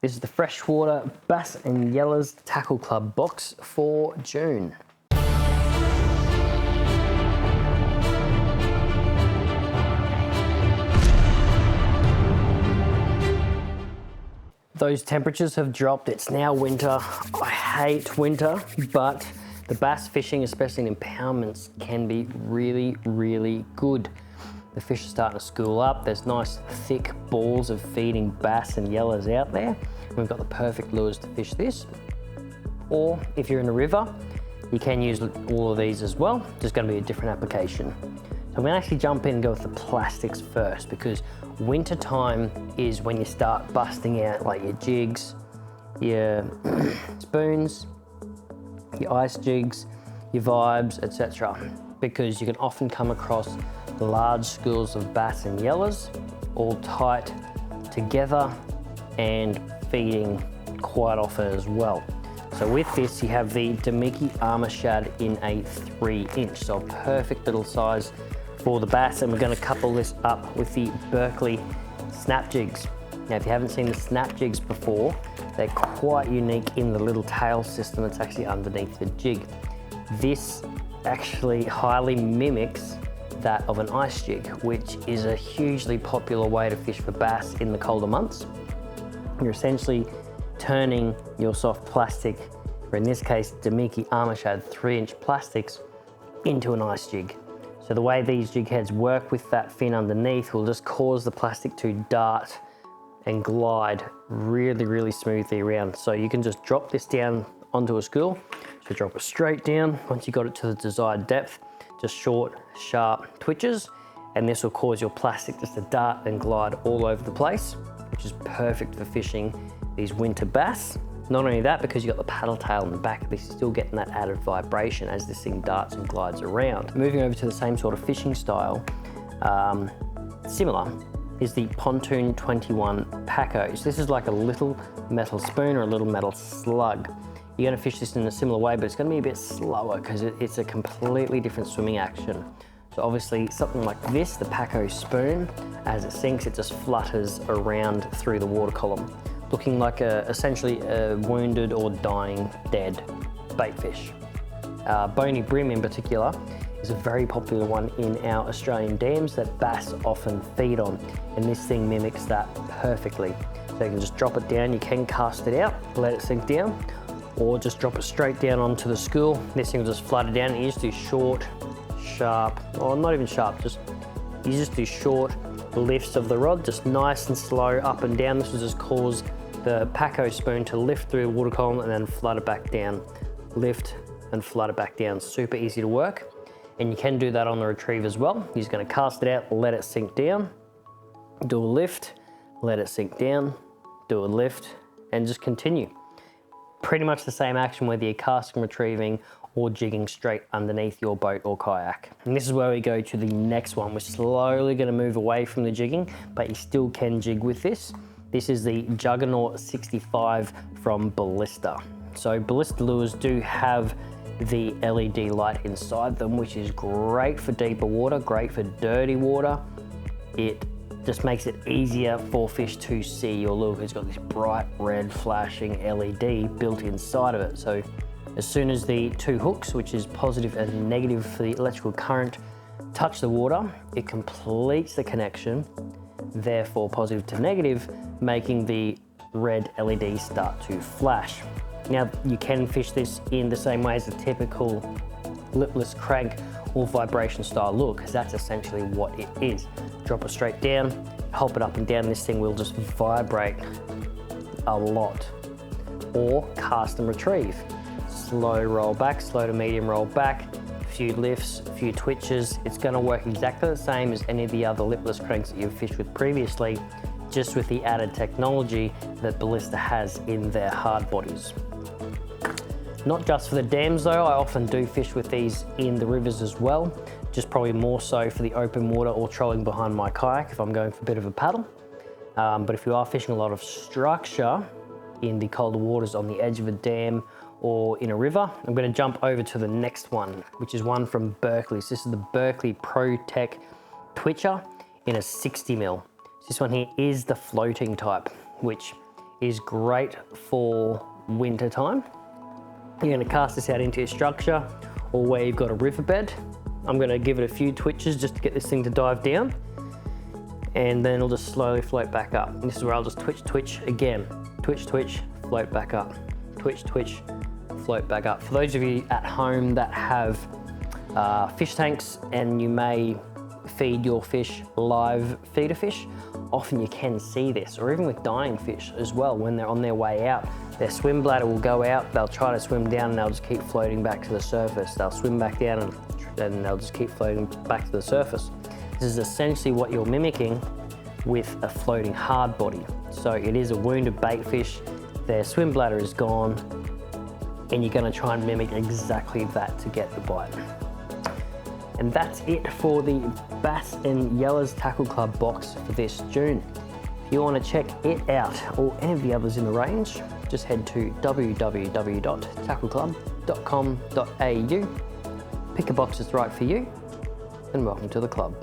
This is the freshwater Bass and Yellas Tackle Club box for June. Those temperatures have dropped. It's now winter. I hate winter, but the bass fishing, especially in impoundments, can be really, really good. The fish are starting to school up. There's nice thick balls of feeding bass and yellas out there. We've got the perfect lures to fish this. Or if you're in a river, you can use all of these as well. Just going to be a different application. So I'm going to actually jump in and go with the plastics first, because winter time is when you start busting out like your jigs, your spoons, your ice jigs, your vibes, etc. Because you can often come across large schools of bass and yellas all tight together and feeding quite often as well. So with this, you have the Damiki Armour Shad in a 3-inch, so a perfect little size for the bass. And we're going to couple this up with the Berkeley snap jigs. Now, if you haven't seen the snap jigs before, they're quite unique in the little tail system that's actually underneath the jig. This actually highly mimics that of an ice jig, which is a hugely popular way to fish for bass in the colder months. You're essentially turning your soft plastic, or in this case, Damiki Armour Shad 3-inch plastics, into an ice jig. So the way these jig heads work with that fin underneath will just cause the plastic to dart and glide really, really smoothly around. So you can just drop this down onto a school. So drop it straight down. Once you got it to the desired depth, just short, sharp twitches, and this will cause your plastic just to dart and glide all over the place, which is perfect for fishing these winter bass. Not only that, because you've got the paddle tail in the back of this, you're still getting that added vibration as this thing darts and glides around. Moving over to the same sort of fishing style, similar, is the Pontoon 21 Paco. So this is like a little metal spoon or a little metal slug. You're going to fish this in a similar way, but it's going to be a bit slower because it's a completely different swimming action. So obviously something like this, the Paco spoon, as it sinks, it just flutters around through the water column, looking like essentially a wounded or dying dead bait fish. Bony brim in particular is a very popular one in our Australian dams that bass often feed on, and this thing mimics that perfectly. So you can just drop it down, you can cast it out, let it sink down, or just drop it straight down onto the school. This thing will just flutter down. You just do short, sharp, or not even sharp, you just do short lifts of the rod, just nice and slow up and down. This will just cause the Paco spoon to lift through the water column and then flutter back down. Lift and flutter back down. Super easy to work. And you can do that on the retrieve as well. You're just going to cast it out, let it sink down, do a lift, let it sink down, do a lift, and just continue. Pretty much the same action whether you're casting, retrieving, or jigging straight underneath your boat or kayak. And this is where we go to the next one. We're slowly going to move away from the jigging, but you still can jig with this. This is the Juggernaut 65 from Ballista. So Ballista lures do have the LED light inside them, which is great for deeper water, great for dirty water. It just makes it easier for fish to see your lure. It's got this bright red flashing LED built inside of it. So as soon as the two hooks, which is positive and negative for the electrical current, touch the water, it completes the connection, therefore positive to negative, making the red LED start to flash. Now you can fish this in the same way as a typical lipless crank or vibration style lure, because that's essentially what it is. Drop it straight down, hop it up and down, this thing will just vibrate a lot. Or cast and retrieve. Slow roll back, slow to medium roll back, a few lifts, a few twitches. It's going to work exactly the same as any of the other lipless cranks that you've fished with previously, just with the added technology that Ballista has in their hard bodies. Not just for the dams though, I often do fish with these in the rivers as well, just probably more so for the open water or trolling behind my kayak if I'm going for a bit of a paddle. But if you are fishing a lot of structure in the colder waters on the edge of a dam or in a river, I'm going to jump over to the next one, which is one from Berkeley. So this is the Berkeley Pro Tech Twitcher in a 60 mil. This one here is the floating type, which is great for winter time. You're going to cast this out into your structure or where you've got a riverbed. I'm going to give it a few twitches just to get this thing to dive down, and then it'll just slowly float back up. And this is where I'll just twitch, twitch again. Twitch, twitch, float back up. Twitch, twitch, float back up. For those of you at home that have fish tanks and you may feed your fish live feeder fish, often you can see this, or even with dying fish as well. When they're on their way out, their swim bladder will go out, they'll try to swim down and they'll just keep floating back to the surface. They'll swim back down and they'll just keep floating back to the surface. This is essentially what you're mimicking with a floating hard body. So it is a wounded bait fish, their swim bladder is gone, and you're going to try and mimic exactly that to get the bite. And that's it for the Bass and Yella's Tackle Club box for this June. If you want to check it out or any of the others in the range, just head to www.tackleclub.com.au, pick a box that's right for you, and welcome to the club.